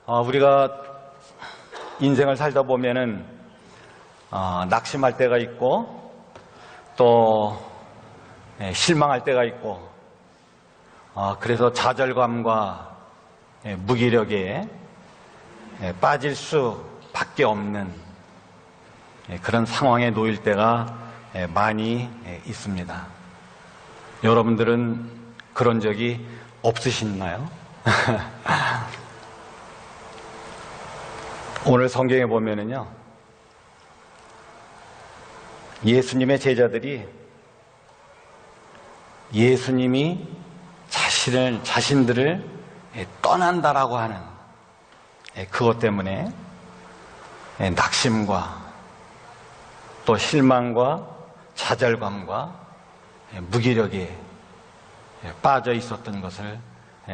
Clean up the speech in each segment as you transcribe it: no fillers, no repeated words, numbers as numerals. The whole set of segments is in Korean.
우리가 인생을 살다 보면은 낙심할 때가 있고 또 실망할 때가 있고 그래서 좌절감과 무기력에 빠질 수밖에 없는 그런 상황에 놓일 때가 많이 있습니다. 여러분들은 그런 적이 없으신가요? 오늘 성경에 보면은요, 예수님의 제자들이 예수님이 자신들을 떠난다라고 하는 그것 때문에 낙심과 또 실망과 좌절감과 무기력에 빠져 있었던 것을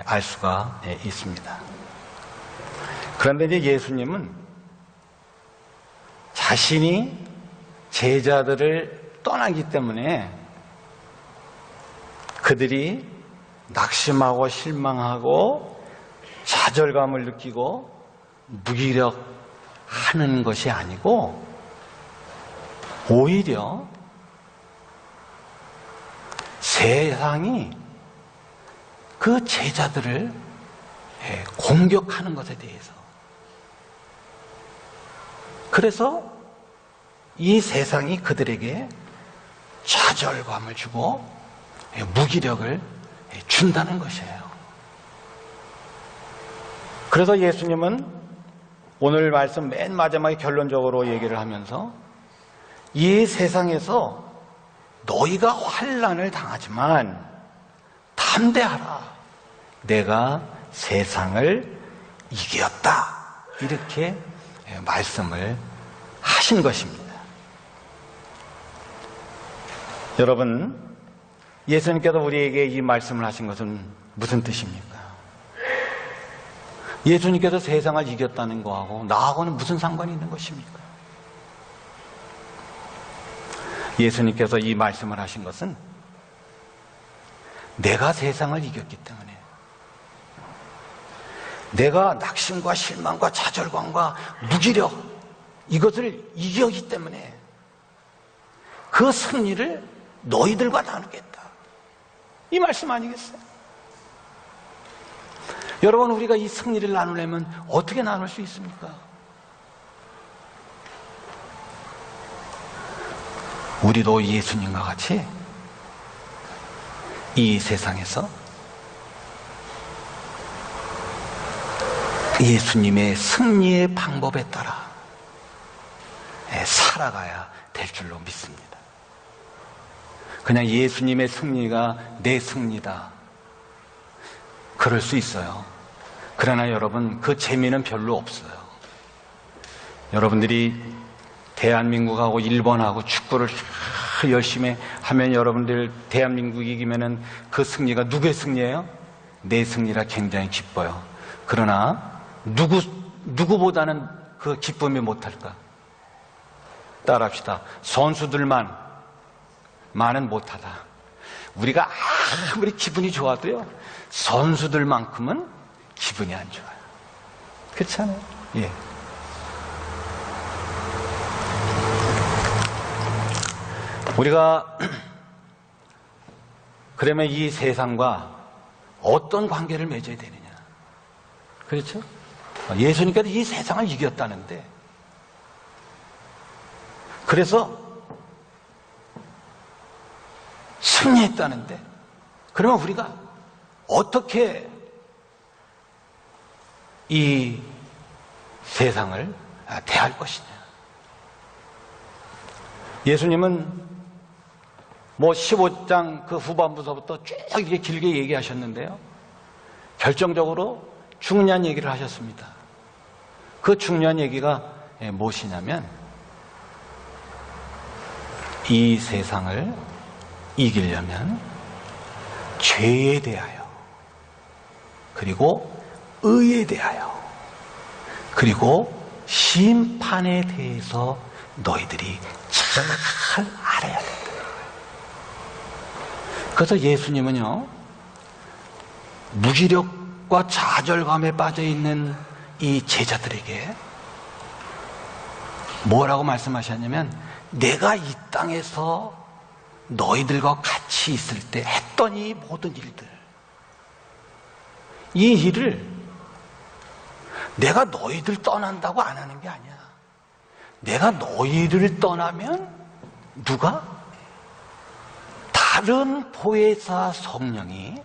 알 수가 있습니다. 그런데 이제 예수님은 자신이 제자들을 떠나기 때문에 그들이 낙심하고 실망하고 좌절감을 느끼고 무기력하는 것이 아니고 오히려 세상이 그 제자들을 공격하는 것에 대해서, 그래서 이 세상이 그들에게 좌절감을 주고 무기력을 준다는 것이에요. 그래서 예수님은 오늘 말씀 맨 마지막에 결론적으로 얘기를 하면서 이 세상에서 너희가 환난을 당하지만 담대하라, 내가 세상을 이겼다, 이렇게 말씀을 하신 것입니다. 여러분, 예수님께서 우리에게 이 말씀을 하신 것은 무슨 뜻입니까? 예수님께서 세상을 이겼다는 거하고 나하고는 무슨 상관이 있는 것입니까? 예수님께서 이 말씀을 하신 것은 내가 세상을 이겼기 때문에, 내가 낙심과 실망과 좌절감과 무기력, 이것을 이겼기 때문에 그 승리를 너희들과 나누겠다, 이 말씀 아니겠어요? 여러분, 우리가 이 승리를 나누려면 어떻게 나눌 수 있습니까? 우리도 예수님과 같이 이 세상에서 예수님의 승리의 방법에 따라 살아가야 될 줄로 믿습니다. 그냥 예수님의 승리가 내 승리다, 그럴 수 있어요. 그러나 여러분, 그 재미는 별로 없어요. 여러분들이 대한민국하고 일본하고 축구를 열심히 하면 여러분들 대한민국이 이기면은 그 승리가 누구의 승리예요? 내 승리라 굉장히 기뻐요. 그러나 누구보다는 그 기쁨이 못할까? 따라합시다. 선수들만은 못하다. 우리가 아무리 기분이 좋아도요, 선수들만큼은 기분이 안 좋아요. 그렇잖아요. 예. 우리가 그러면 이 세상과 어떤 관계를 맺어야 되느냐? 그렇죠? 예수님께서 이 세상을 이겼다는데, 그래서 승리했다는데, 그러면 우리가 어떻게 이 세상을 대할 것이냐? 예수님은 15장 그 후반부서부터 쭉 이렇게 길게 얘기하셨는데요, 결정적으로 중요한 얘기를 하셨습니다. 그 중요한 얘기가 무엇이냐면, 이 세상을 이기려면 죄에 대하여, 그리고 의에 대하여, 그리고 심판에 대해서 너희들이 잘 알아야 된다. 그래서 예수님은요, 무기력 절망과 좌절감에 빠져 있는 이 제자들에게 뭐라고 말씀하셨냐면, 내가 이 땅에서 너희들과 같이 있을 때 했던 이 모든 일들, 이 일을 내가 너희들 떠난다고 안 하는 게 아니야. 내가 너희를 떠나면 누가? 다른 보혜사 성령이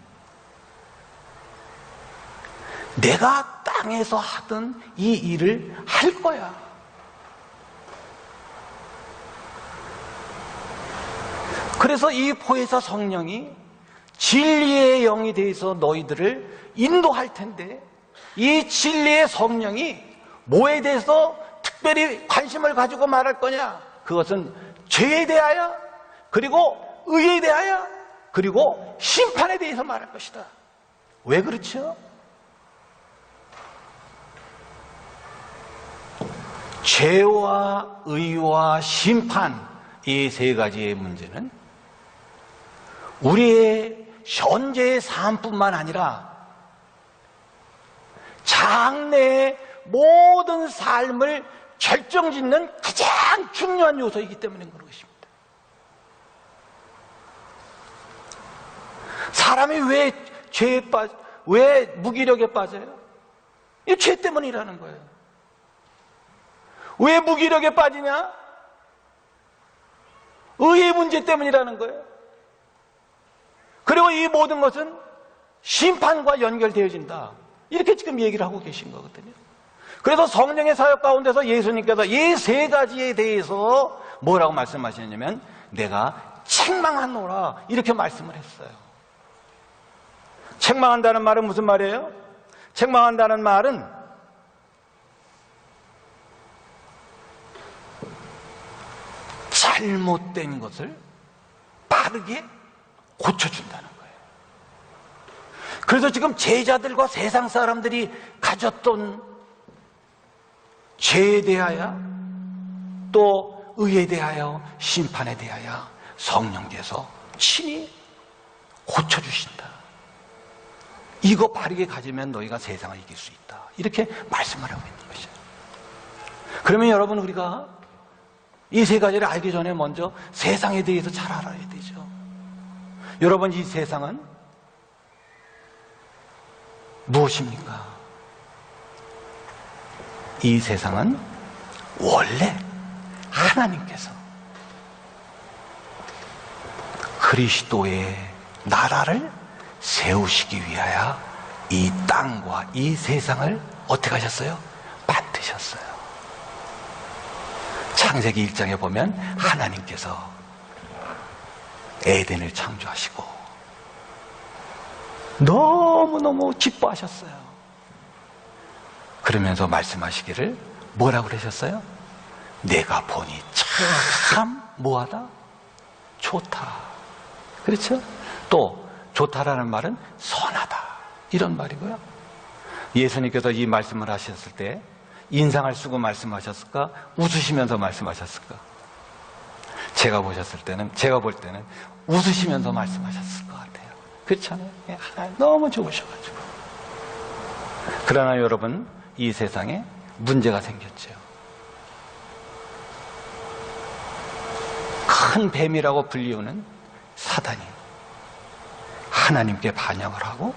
내가 땅에서 하던 이 일을 할 거야. 그래서 이 보혜사 성령이 진리의 영이 되어서 너희들을 인도할 텐데, 이 진리의 성령이 뭐에 대해서 특별히 관심을 가지고 말할 거냐? 그것은 죄에 대하여, 그리고 의에 대하여, 그리고 심판에 대해서 말할 것이다. 왜 그렇죠? 죄와 의와 심판, 이 세 가지의 문제는 우리의 현재의 삶뿐만 아니라 장래의 모든 삶을 결정짓는 가장 중요한 요소이기 때문에 그런 것입니다. 사람이 왜 죄에 왜 무기력에 빠져요? 이 죄 때문이라는 거예요. 왜 무기력에 빠지냐? 의의 문제 때문이라는 거예요. 그리고 이 모든 것은 심판과 연결되어진다. 이렇게 지금 얘기를 하고 계신 거거든요. 그래서 성령의 사역 가운데서 예수님께서 이 세 가지에 대해서 뭐라고 말씀하시냐면, 내가 책망하노라, 이렇게 말씀을 했어요. 책망한다는 말은 무슨 말이에요? 책망한다는 말은 잘못된 것을 빠르게 고쳐준다는 거예요. 그래서 지금 제자들과 세상 사람들이 가졌던 죄에 대하여, 또 의에 대하여, 심판에 대하여 성령께서 친히 고쳐주신다. 이거 바르게 가지면 너희가 세상을 이길 수 있다. 이렇게 말씀을 하고 있는 것이에요. 그러면 여러분, 우리가 이 세 가지를 알기 전에 먼저 세상에 대해서 잘 알아야 되죠. 여러분, 이 세상은 무엇입니까? 이 세상은 원래 하나님께서 그리스도의 나라를 세우시기 위하여 이 땅과 이 세상을 어떻게 하셨어요? 만드셨어요. 창세기 1장에 보면 하나님께서 에덴을 창조하시고 너무너무 기뻐하셨어요. 그러면서 말씀하시기를 뭐라고 그러셨어요? 내가 보니 참 뭐하다? 좋다. 그렇죠? 또 좋다라는 말은 선하다, 이런 말이고요. 예수님께서 이 말씀을 하셨을 때 인상을 쓰고 말씀하셨을까? 웃으시면서 말씀하셨을까? 제가 볼 때는 웃으시면서 말씀하셨을 것 같아요. 그렇잖아요. 하나님 너무 좋으셔가지고. 그러나 여러분, 이 세상에 문제가 생겼죠. 큰 뱀이라고 불리우는 사단이 하나님께 반역을 하고,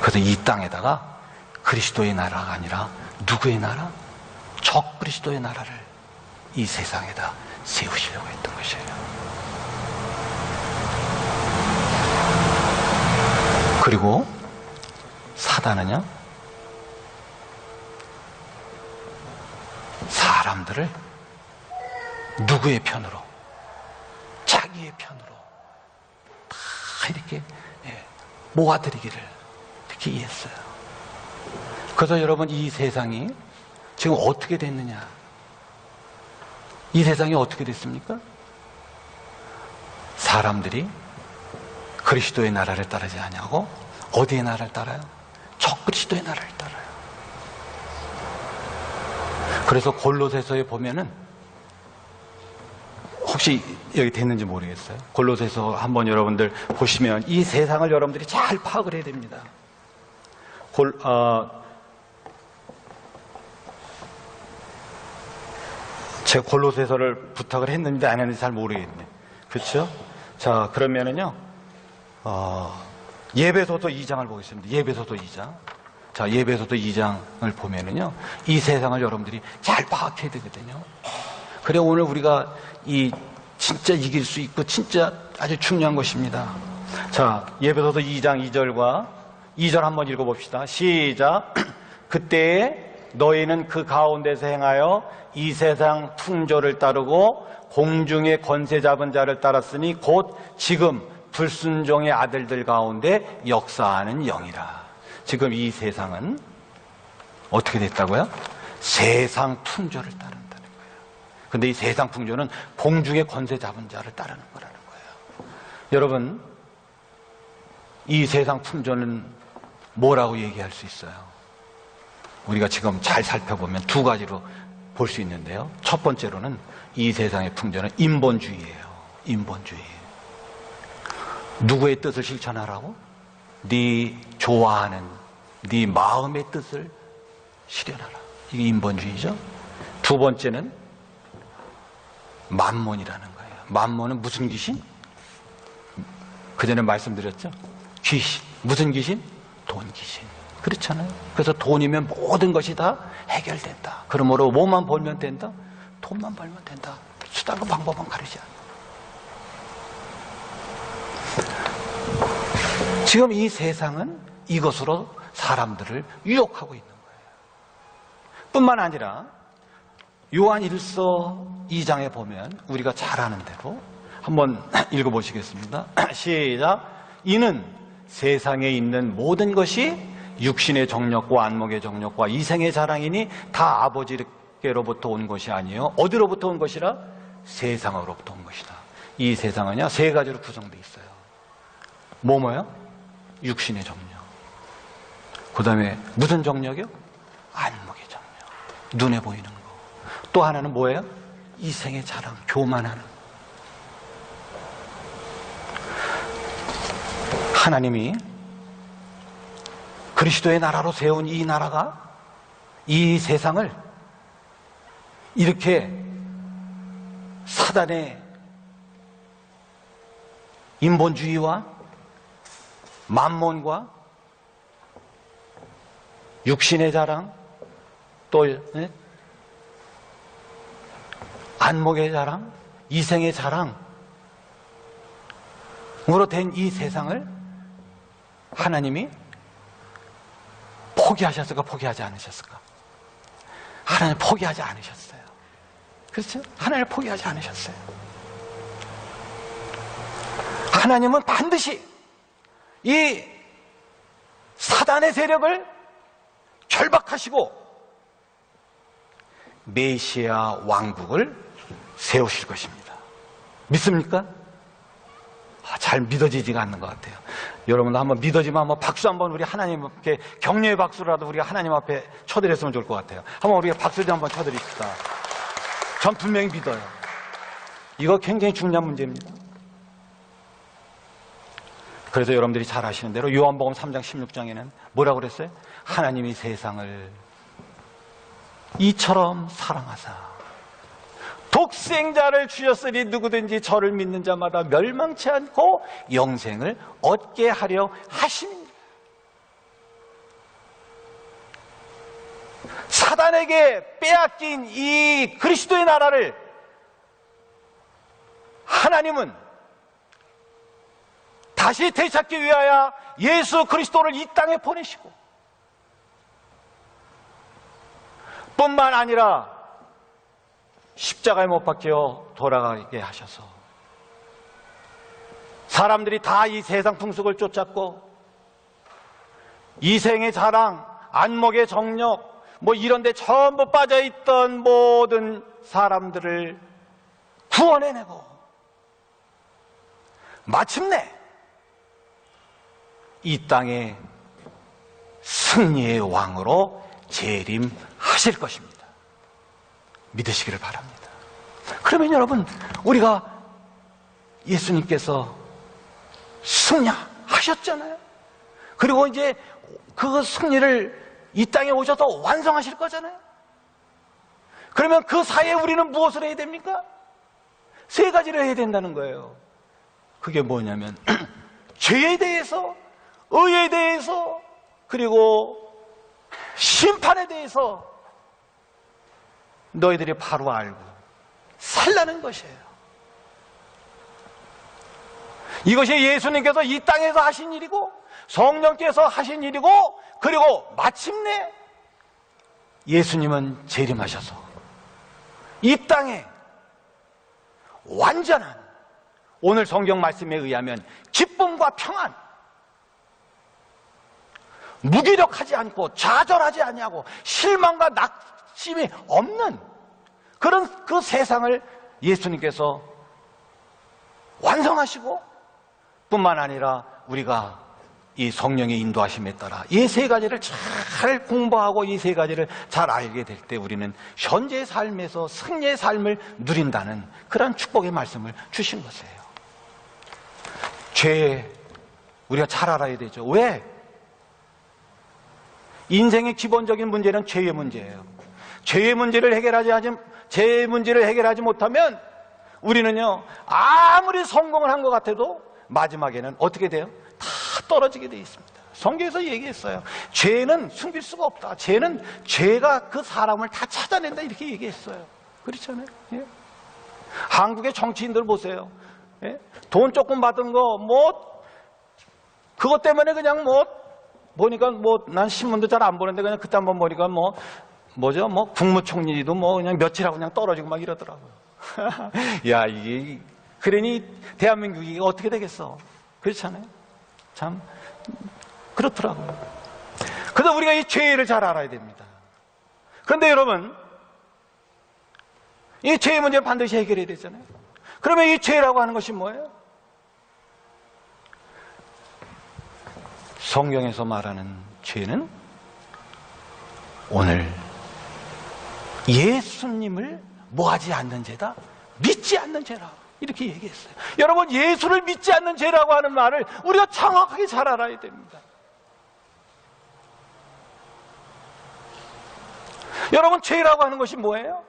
그래서 이 땅에다가 그리스도의 나라가 아니라 누구의 나라? 적 그리스도의 나라를 이 세상에다 세우시려고 했던 것이에요. 그리고 사단은요, 사람들을 누구의 편으로? 자기의 편으로 다 이렇게 모아들이기를 이렇게 이해했어요. 그래서 여러분, 이 세상이 지금 어떻게 됐느냐? 이 세상이 어떻게 됐습니까? 사람들이 그리스도의 나라를 따르지 않냐고? 어디의 나라를 따라요? 적 그리스도의 나라를 따라요. 그래서 골로새서에 보면은, 혹시 여기 됐는지 모르겠어요. 골로새서 한번 여러분들 보시면 이 세상을 여러분들이 잘 파악을 해야 됩니다. 제가 골로새서를 부탁을 했는지 안 했는지 잘 모르겠네. 그렇죠? 자, 그러면은요, 예배소서 2장을 보겠습니다. 예배소서 2장. 자, 예배소서 2장을 보면은요, 이 세상을 여러분들이 잘 파악해야 되거든요. 그래, 오늘 우리가 진짜 이길 수 있고, 진짜 아주 중요한 것입니다. 자, 예배소서 2장 2절과 2절 한번 읽어봅시다. 시작. 그때에 너희는 그 가운데서 행하여 이 세상 풍조를 따르고 공중의 권세 잡은 자를 따랐으니 곧 지금 불순종의 아들들 가운데 역사하는 영이라. 지금 이 세상은 어떻게 됐다고요? 세상 풍조를 따른다는 거예요. 근데 이 세상 풍조는 공중의 권세 잡은 자를 따르는 거라는 거예요. 여러분, 이 세상 풍조는 뭐라고 얘기할 수 있어요? 우리가 지금 잘 살펴보면 두 가지로 볼 수 있는데요. 첫 번째로는 이 세상의 풍조는 인본주의예요. 인본주의. 누구의 뜻을 실천하라고? 네 좋아하는 네 마음의 뜻을 실현하라. 이게 인본주의죠. 두 번째는 만몬이라는 거예요. 만몬은 무슨 귀신? 그전에 말씀드렸죠. 귀신. 무슨 귀신? 돈 귀신. 그렇잖아요. 그래서 돈이면 모든 것이 다 해결된다. 그러므로 뭐만 벌면 된다? 돈만 벌면 된다. 수단과 방법은 가르지 않아. 지금 이 세상은 이것으로 사람들을 유혹하고 있는 거예요. 뿐만 아니라 요한 1서 2장에 보면 우리가 잘 아는 대로 한번 읽어보시겠습니다. 시작. 이는 세상에 있는 모든 것이 육신의 정욕과 안목의 정욕과 이생의 자랑이니 다 아버지께로부터 온 것이 아니에요. 어디로부터 온 것이라? 세상으로부터 온 것이다. 이 세상은요, 세 가지로 구성되어 있어요. 뭐뭐요? 육신의 정욕. 그 다음에 무슨 정욕이요? 안목의 정욕. 눈에 보이는 거. 또 하나는 뭐예요? 이생의 자랑, 교만하는 거. 하나님이 그리스도의 나라로 세운 이 나라가 이 세상을 이렇게 사단의 인본주의와 만몬과 육신의 자랑 또 안목의 자랑, 이생의 자랑으로 된 이 세상을 하나님이 포기하셨을까, 포기하지 않으셨을까? 하나님 포기하지 않으셨어요. 그렇죠? 하나님 포기하지 않으셨어요. 하나님은 반드시 이 사단의 세력을 결박하시고 메시아 왕국을 세우실 것입니다. 믿습니까? 잘 믿어지지가 않는 것 같아요. 여러분도 한번 믿어지면 한번 박수 한번 우리 하나님께 격려의 박수라도 우리가 하나님 앞에 쳐드렸으면 좋을 것 같아요. 한번 우리가 박수 좀 한번 쳐드립시다. 전 분명히 믿어요. 이거 굉장히 중요한 문제입니다. 그래서 여러분들이 잘 아시는 대로 요한복음 3장 16장에는 뭐라고 그랬어요? 하나님이 세상을 이처럼 사랑하사 독생자를 주셨으니 누구든지 저를 믿는 자마다 멸망치 않고 영생을 얻게 하려 하심입니다. 사단에게 빼앗긴 이 그리스도의 나라를 하나님은 다시 되찾기 위하여 예수 그리스도를 이 땅에 보내시고 뿐만 아니라 십자가에 못 박혀 돌아가게 하셔서 사람들이 다 이 세상 풍속을 쫓았고 이생의 자랑, 안목의 정욕 뭐 이런 데 전부 빠져있던 모든 사람들을 구원해내고 마침내 이 땅에 승리의 왕으로 재림하실 것입니다. 믿으시기를 바랍니다. 그러면 여러분, 우리가 예수님께서 승리하셨잖아요. 그리고 이제 그 승리를 이 땅에 오셔서 완성하실 거잖아요. 그러면 그 사이에 우리는 무엇을 해야 됩니까? 세 가지를 해야 된다는 거예요. 그게 뭐냐면 죄에 대해서, 의에 대해서, 그리고 심판에 대해서 너희들이 바로 알고 살라는 것이에요. 이것이 예수님께서 이 땅에서 하신 일이고 성령께서 하신 일이고, 그리고 마침내 예수님은 재림하셔서 이 땅에 완전한, 오늘 성경 말씀에 의하면 기쁨과 평안, 무기력하지 않고 좌절하지 아니하고 실망과 낙심이 없는 그런 그 세상을 예수님께서 완성하시고, 뿐만 아니라 우리가 이 성령의 인도하심에 따라 이 세 가지를 잘 공부하고 이 세 가지를 잘 알게 될 때 우리는 현재의 삶에서 승리의 삶을 누린다는 그런 축복의 말씀을 주신 것이에요. 죄, 우리가 잘 알아야 되죠. 왜? 인생의 기본적인 문제는 죄의 문제예요. 죄의 문제를 해결하지 못하면 우리는요, 아무리 성공을 한 것 같아도 마지막에는 어떻게 돼요? 다 떨어지게 돼 있습니다. 성경에서 얘기했어요. 죄는 숨길 수가 없다. 죄가 그 사람을 다 찾아낸다, 이렇게 얘기했어요. 그렇잖아요. 예? 한국의 정치인들 보세요. 예? 돈 조금 받은 거, 그것 때문에 그냥 보니까 난 신문도 잘 안 보는데 그냥 그때 한번 보니까 국무총리도 그냥 며칠하고 그냥 떨어지고 막 이러더라고요. 야, 그러니 대한민국이 어떻게 되겠어? 그렇잖아요. 참 그렇더라고요. 그래서 우리가 이 죄를 잘 알아야 됩니다. 그런데 여러분, 이 죄의 문제는 반드시 해결해야 되잖아요. 그러면 이 죄라고 하는 것이 뭐예요? 성경에서 말하는 죄는 오늘 예수님을 뭐하지 않는 죄다? 믿지 않는 죄라, 이렇게 얘기했어요. 여러분, 예수를 믿지 않는 죄라고 하는 말을 우리가 정확하게 잘 알아야 됩니다. 여러분, 죄라고 하는 것이 뭐예요?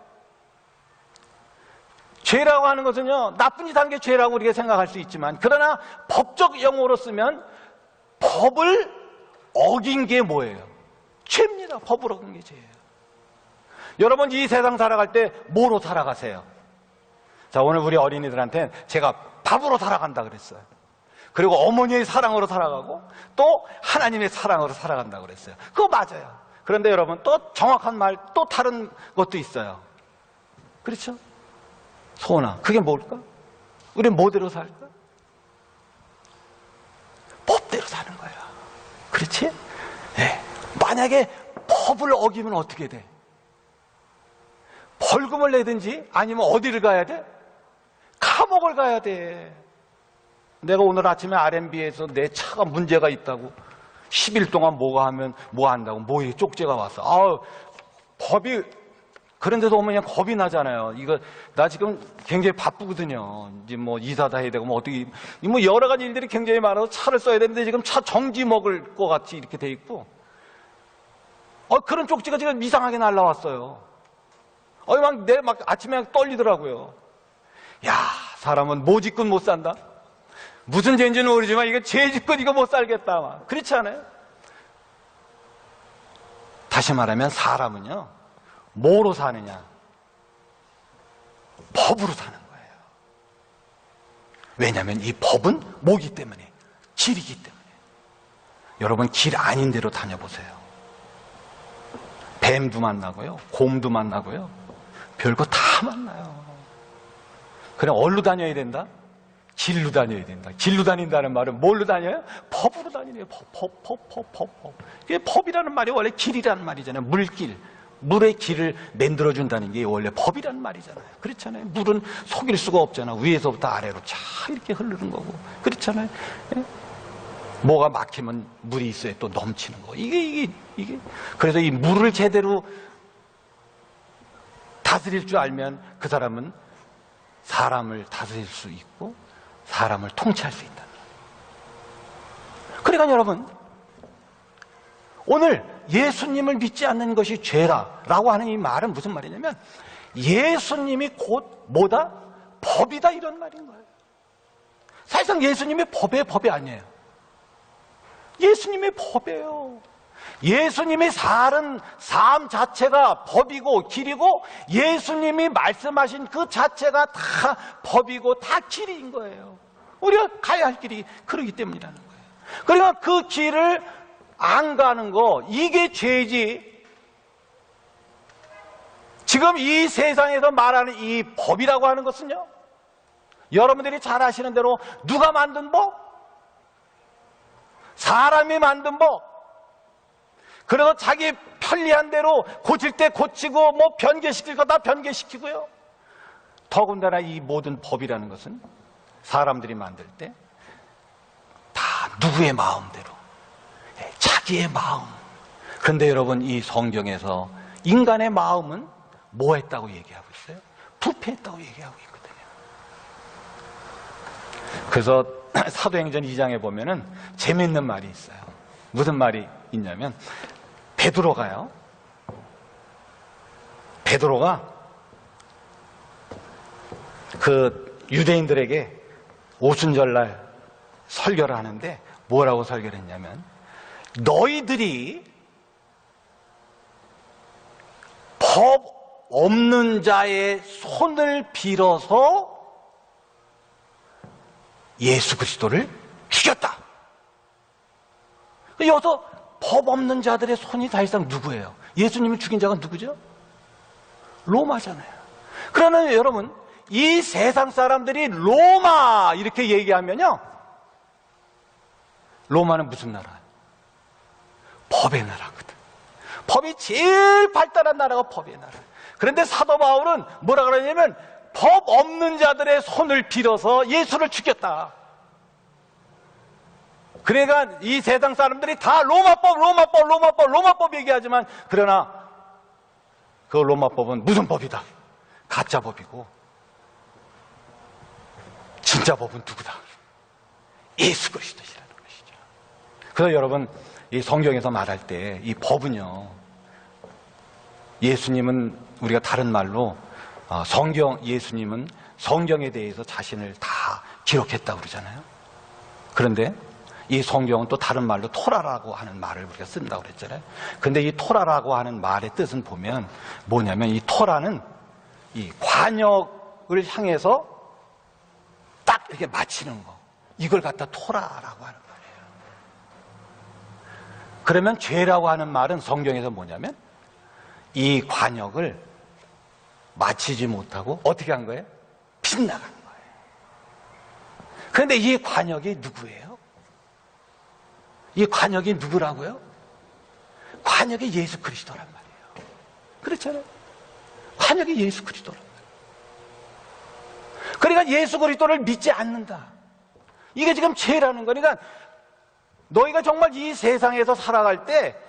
죄라고 하는 것은요, 나쁜 짓 한 게 죄라고 우리가 생각할 수 있지만, 그러나 법적 용어로 쓰면 법을 어긴 게 뭐예요? 죄입니다. 법을 어긴 게 죄예요. 여러분, 이 세상 살아갈 때 뭐로 살아가세요? 자, 오늘 우리 어린이들한테 제가 밥으로 살아간다 그랬어요. 그리고 어머니의 사랑으로 살아가고 또 하나님의 사랑으로 살아간다 그랬어요. 그거 맞아요. 그런데 여러분, 또 정확한 말, 또 다른 것도 있어요. 그렇죠? 소원아, 그게 뭘까? 우리 뭐대로 살까? 법대로 사는 거야. 그렇지? 네. 만약에 법을 어기면 어떻게 돼? 벌금을 내든지 아니면 어디를 가야 돼? 감옥을 가야 돼. 내가 오늘 아침에 R&B에서 내 차가 문제가 있다고 10일 동안 뭐가 하면 뭐 한다고 뭐에 쪽지가 왔어. 법이, 그런 데서 오면 그냥 겁이 나잖아요. 나 지금 굉장히 바쁘거든요. 이제 이사다 해야 되고 어떻게 여러 가지 일들이 굉장히 많아서 차를 써야 되는데 지금 차 정지 먹을 것 같이 이렇게 돼 있고, 그런 쪽지가 지금 이상하게 날라왔어요. 막 아침에 떨리더라고요. 야, 사람은 뭐 짓건 못 산다. 무슨 죄인지는 모르지만 이거 죄 짓건 이거 못 살겠다. 막. 그렇지 않아요? 다시 말하면 사람은요, 뭐로 사느냐? 법으로 사는 거예요. 왜냐하면 이 법은 뭐기 때문에? 길이기 때문에. 여러분, 길 아닌 데로 다녀보세요. 뱀도 만나고요, 곰도 만나고요, 별거 다 만나요. 그냥 어디로 다녀야 된다? 길로 다녀야 된다. 길로 다닌다는 말은 뭘로 다녀요? 법으로 다니래요. 법. 이게 법이라는 말이 원래 길이라는 말이잖아요. 물길. 물의 길을 만들어준다는 게 원래 법이라는 말이잖아요. 그렇잖아요. 물은 속일 수가 없잖아. 위에서부터 아래로 쫙 이렇게 흐르는 거고. 그렇잖아요. 예? 뭐가 막히면 물이 있어야 또 넘치는 거. 이게. 그래서 이 물을 제대로 다스릴 줄 알면 그 사람은 사람을 다스릴 수 있고 사람을 통치할 수 있다. 그러니까 여러분, 오늘 예수님을 믿지 않는 것이 죄라라고 하는 이 말은 무슨 말이냐면 예수님이 곧 뭐다? 법이다 이런 말인 거예요. 사실상 예수님의 법이 아니에요. 예수님의 법이에요. 예수님이 사는 삶 자체가 법이고 길이고 예수님이 말씀하신 그 자체가 다 법이고 다 길인 거예요. 우리가 가야 할 길이 그러기 때문이라는 거예요. 그러니까 그 길을 안 가는 거 이게 죄지. 지금 이 세상에서 말하는 이 법이라고 하는 것은요, 여러분들이 잘 아시는 대로 누가 만든 법? 사람이 만든 법. 그래서 자기 편리한 대로 고칠 때 고치고 뭐 변개시킬 거 다 변개시키고요. 더군다나 이 모든 법이라는 것은 사람들이 만들 때 다 누구의 마음대로, 자기의 마음. 그런데 여러분, 이 성경에서 인간의 마음은 뭐 했다고 얘기하고 있어요? 부패했다고 얘기하고 있거든요. 그래서 사도행전 2장에 보면은 재미있는 말이 있어요. 무슨 말이 있냐면 베드로가 그 유대인들에게 오순절날 설교를 하는데 뭐라고 설교를 했냐면 너희들이 법 없는 자의 손을 빌어서 예수 그리스도를 죽였다. 여기서 법 없는 자들의 손이 사실상 누구예요? 예수님을 죽인 자가 누구죠? 로마잖아요. 그러나 여러분, 이 세상 사람들이 로마 이렇게 얘기하면요, 로마는 무슨 나라예요? 법의 나라거든. 법이 제일 발달한 나라가 법의 나라예요. 그런데 사도 바울은 뭐라 그러냐면 법 없는 자들의 손을 빌어서 예수를 죽였다. 그러니까 이 세상 사람들이 다 로마법 얘기하지만, 그러나 그 로마법은 무슨 법이다? 가짜 법이고 진짜 법은 누구다? 예수 그리스도시라는 것이죠. 그래서 여러분, 이 성경에서 말할 때 이 법은요, 예수님은 우리가 다른 말로 예수님은 성경에 대해서 자신을 다 기록했다고 그러잖아요. 그런데 이 성경은 또 다른 말로 토라라고 하는 말을 우리가 쓴다고 그랬잖아요. 근데 이 토라라고 하는 말의 뜻은 보면 뭐냐면, 이 토라는 이 관역을 향해서 딱 이렇게 맞히는 거, 이걸 갖다 토라라고 하는 말이에요. 그러면 죄라고 하는 말은 성경에서 뭐냐면 이 관역을 맞히지 못하고 어떻게 한 거예요? 빗나간 거예요. 그런데 이 관역이 누구예요? 이 관역이 누구라고요? 관역이 예수 그리스도란 말이에요. 그렇잖아요. 관역이 예수 그리스도란 말이에요. 그러니까 예수 그리스도를 믿지 않는다, 이게 지금 죄라는 거니까, 너희가 정말 이 세상에서 살아갈 때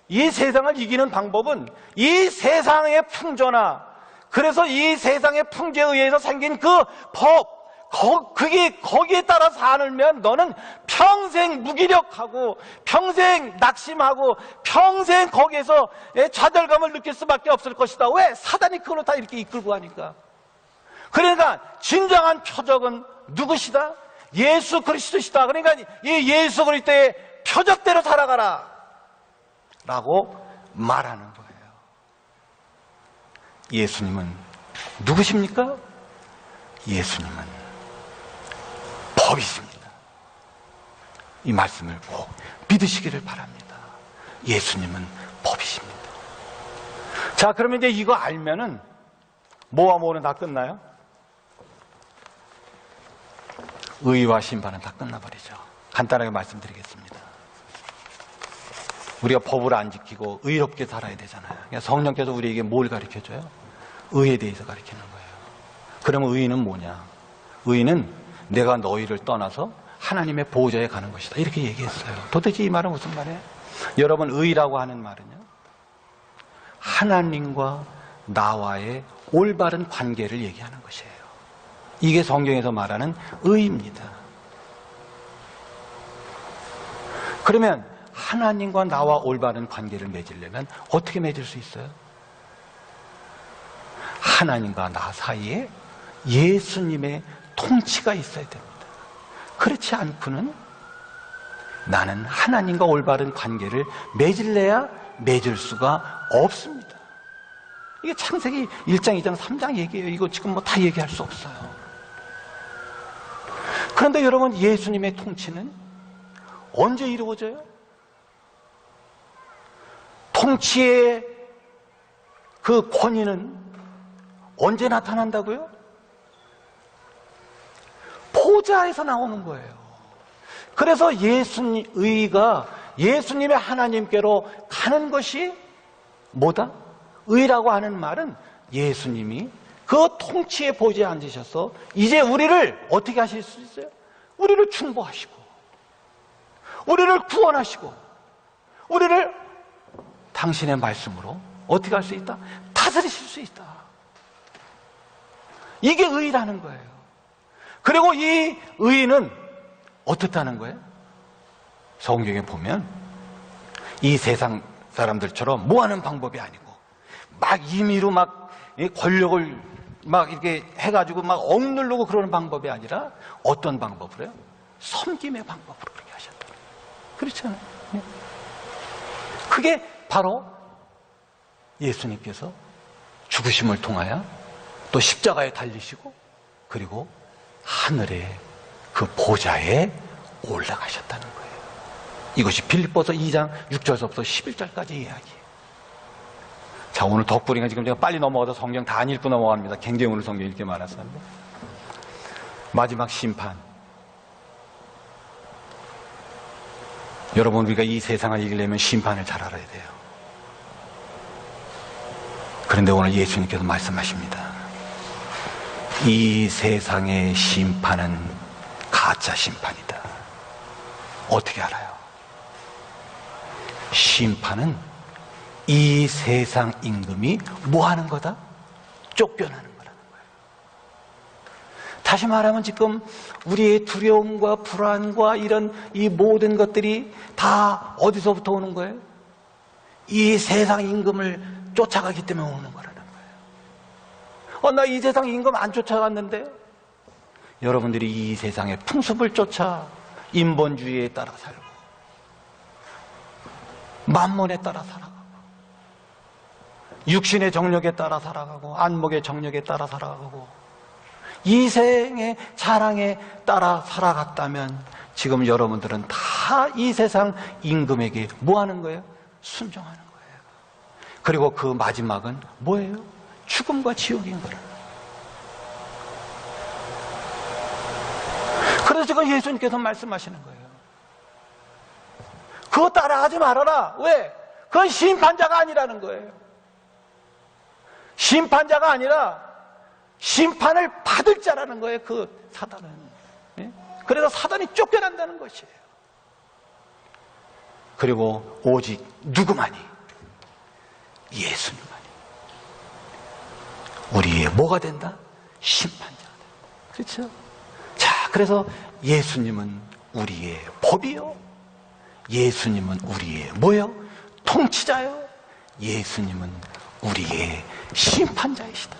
이 세상을 이기는 방법은 이 세상의 풍조나, 그래서 이 세상의 풍조에 의해서 생긴 그 법, 거기에 따라 살면 너는 평생 무기력하고 평생 낙심하고 평생 거기에서 좌절감을 느낄 수밖에 없을 것이다. 왜? 사단이 그걸로 다 이렇게 이끌고 가니까. 그러니까 진정한 표적은 누구시다? 예수 그리스도시다. 그러니까 이 예수 그리스도의 표적대로 살아가라 라고 말하는 거예요. 예수님은 누구십니까? 예수님은 법이십니다. 이 말씀을 꼭 믿으시기를 바랍니다. 예수님은 법이십니다. 자, 그러면 이제 이거 알면은 뭐와 뭐는 다 끝나요? 의와 심판은 다 끝나버리죠. 간단하게 말씀드리겠습니다. 우리가 법을 안 지키고 의롭게 살아야 되잖아요. 그러니까 성령께서 우리에게 뭘 가르쳐줘요? 의에 대해서 가르치는 거예요. 그러면 의는 뭐냐? 의는 내가 너희를 떠나서 하나님의 보호자에 가는 것이다, 이렇게 얘기했어요. 도대체 이 말은 무슨 말이에요? 여러분, 의라고 하는 말은요, 하나님과 나와의 올바른 관계를 얘기하는 것이에요. 이게 성경에서 말하는 의입니다. 그러면 하나님과 나와 올바른 관계를 맺으려면 어떻게 맺을 수 있어요? 하나님과 나 사이에 예수님의 통치가 있어야 됩니다. 그렇지 않고는 나는 하나님과 올바른 관계를 맺을래야 맺을 수가 없습니다. 이게 창세기 1장, 2장, 3장 얘기예요. 이거 지금 뭐 다 얘기할 수 없어요. 그런데 여러분, 예수님의 통치는 언제 이루어져요? 통치의 그 권위는 언제 나타난다고요? 보좌에서 나오는 거예요. 그래서 의가 예수님의 하나님께로 가는 것이 뭐다? 의라고 하는 말은 예수님이 그 통치의 보좌에 앉으셔서 이제 우리를 어떻게 하실 수 있어요? 우리를 충보하시고 우리를 구원하시고 우리를 당신의 말씀으로 어떻게 할 수 있다? 다스리실 수 있다. 이게 의라는 거예요. 그리고 이 의는 어떻다는 거예요? 성경에 보면 이 세상 사람들처럼 모아는 방법이 아니고 막 임의로 막 권력을 막 이렇게 해가지고 막 억누르고 그러는 방법이 아니라 어떤 방법으로 해요? 섬김의 방법으로 그렇게 하셨다. 그렇잖아요. 그게 바로 예수님께서 죽으심을 통하여 또 십자가에 달리시고 그리고 하늘의 그 보좌에 올라가셨다는 거예요. 이것이 빌립보서 2장 6절서부터 11절까지 이야기예요. 자, 오늘 덕분이가 지금 제가 빨리 넘어가서 성경 다 안 읽고 넘어갑니다. 굉장히 오늘 성경 읽기 많아서. 마지막 심판. 여러분, 우리가 이 세상을 이기려면 심판을 잘 알아야 돼요. 그런데 오늘 예수님께서 말씀하십니다. 이 세상의 심판은 가짜 심판이다. 어떻게 알아요? 심판은 이 세상 임금이 뭐 하는 거다? 쫓겨나는 거라는 거예요. 다시 말하면 지금 우리의 두려움과 불안과 이런 이 모든 것들이 다 어디서부터 오는 거예요? 이 세상 임금을 쫓아가기 때문에 오는 거라는 거예요. 나 이 세상 임금 안 쫓아갔는데? 여러분들이 이 세상의 풍습을 쫓아 인본주의에 따라 살고 만몬에 따라 살아가고 육신의 정력에 따라 살아가고 안목의 정력에 따라 살아가고 이생의 자랑에 따라 살아갔다면 지금 여러분들은 다 이 세상 임금에게 뭐 하는 거예요? 순종하는 거예요. 그리고 그 마지막은 뭐예요? 죽음과 지옥인 거라. 그래서 지금 예수님께서 말씀하시는 거예요. 그거 따라하지 말아라. 왜? 그건 심판자가 아니라는 거예요. 심판자가 아니라 심판을 받을 자라는 거예요. 그 사단은. 그래서 사단이 쫓겨난다는 것이에요. 그리고 오직 누구만이? 예수님만이 우리의 뭐가 된다? 심판자가 된다. 그렇죠? 자, 그래서 예수님은 우리의 법이요, 예수님은 우리의 뭐요? 통치자요, 예수님은 우리의 심판자이시다.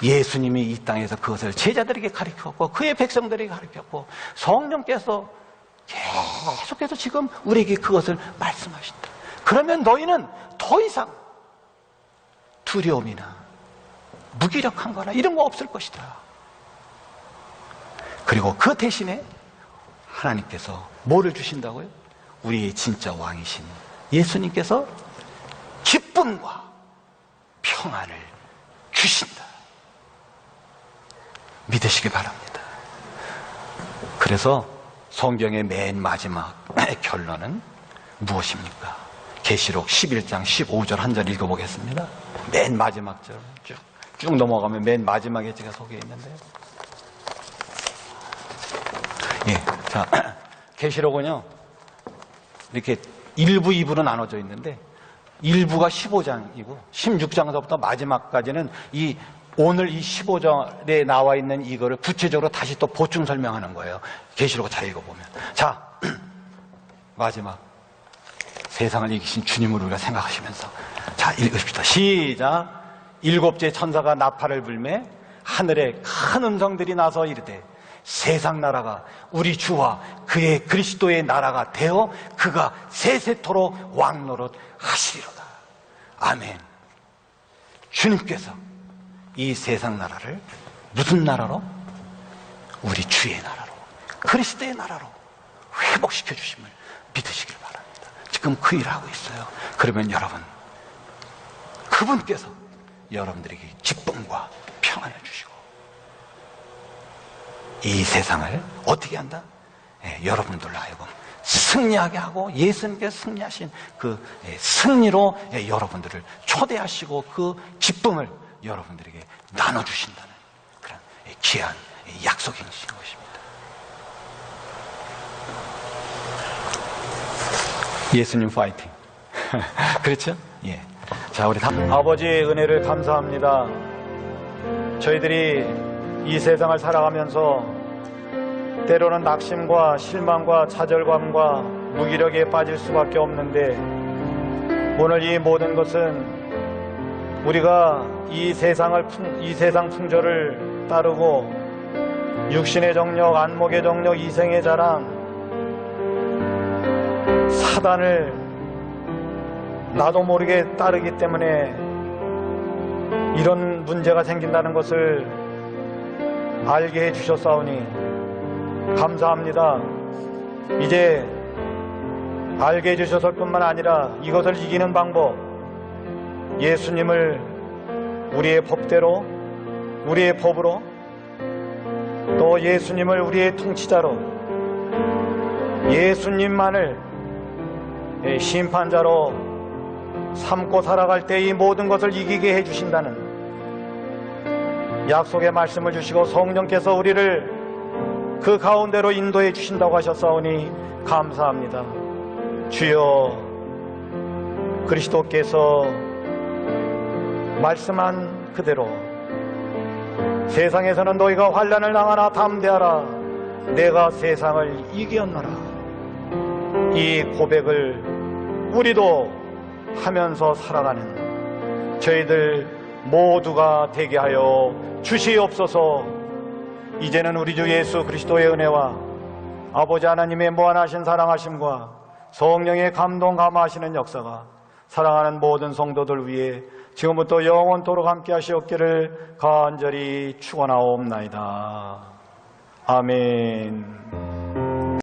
예수님이 이 땅에서 그것을 제자들에게 가르쳤고 그의 백성들에게 가르쳤고 성령께서 계속해서 지금 우리에게 그것을 말씀하신다. 그러면 너희는 더 이상 두려움이나 무기력한 거나 이런 거 없을 것이다. 그리고 그 대신에 하나님께서 뭐를 주신다고요? 우리의 진짜 왕이신 예수님께서 기쁨과 평안을 주신다. 믿으시기 바랍니다. 그래서 성경의 맨 마지막 결론은 무엇입니까? 계시록 11장 15절 한 절 읽어보겠습니다. 맨 마지막 절 쭉 넘어가면 맨 마지막에 제가 소개해 있는데요. 예, 자, 계시록은요 이렇게 1부, 2부로 나눠져 있는데 1부가 15장이고 16장서부터 마지막까지는 오늘 이 15절에 나와 있는 이거를 구체적으로 다시 또 보충 설명하는 거예요. 계시록 잘 읽어보면. 자, 마지막 세상을 이기신 주님을 우리가 생각하시면서 자, 읽읍시다. 시작. 일곱째 천사가 나팔을 불매 하늘에 큰 음성들이 나서 이르되 세상 나라가 우리 주와 그의 그리스도의 나라가 되어 그가 세세토록 왕노릇 하시리로다. 아멘. 주님께서 이 세상 나라를 무슨 나라로? 우리 주의 나라로, 그리스도의 나라로 회복시켜 주심을 믿으시길 바랍니다. 지금 그 일을 하고 있어요. 그러면 여러분, 그분께서 여러분들에게 기쁨과 평안을 주시고 이 세상을 어떻게 한다? 여러분들로 하여금 승리하게 하고 예수님께서 승리하신 그 승리로 여러분들을 초대하시고 그 기쁨을 여러분들에게 나눠주신다는 그런 귀한 약속이신 것입니다. 예수님 파이팅. 그렇죠? 예. 자, 우리 아버지의 은혜를 감사합니다. 저희들이 이 세상을 살아가면서 때로는 낙심과 실망과 좌절감과 무기력에 빠질 수밖에 없는데 오늘 이 모든 것은 우리가 이 세상 풍조를 따르고 육신의 정력, 안목의 정력, 이생의 자랑, 사단을 나도 모르게 따르기 때문에 이런 문제가 생긴다는 것을 알게 해주셨사오니 감사합니다. 이제 알게 해주셨을 뿐만 아니라 이것을 이기는 방법, 예수님을 우리의 법대로, 우리의 법으로, 또 예수님을 우리의 통치자로, 예수님만을 심판자로 삼고 살아갈 때 이 모든 것을 이기게 해주신다는 약속의 말씀을 주시고 성령께서 우리를 그 가운데로 인도해 주신다고 하셨사오니 감사합니다. 주여, 그리스도께서 말씀한 그대로 세상에서는 너희가 환난을 당하나 담대하라, 내가 세상을 이겼노라. 이 고백을 우리도 하면서 살아가는 저희들 모두가 되게 하여 주시옵소서. 이제는 우리 주 예수 그리스도의 은혜와 아버지 하나님의 무한하신 사랑하심과 성령의 감동 감화하시는 역사가 사랑하는 모든 성도들 위해 지금부터 영원토록 함께 하시옵기를 간절히 축원하옵나이다. 아멘.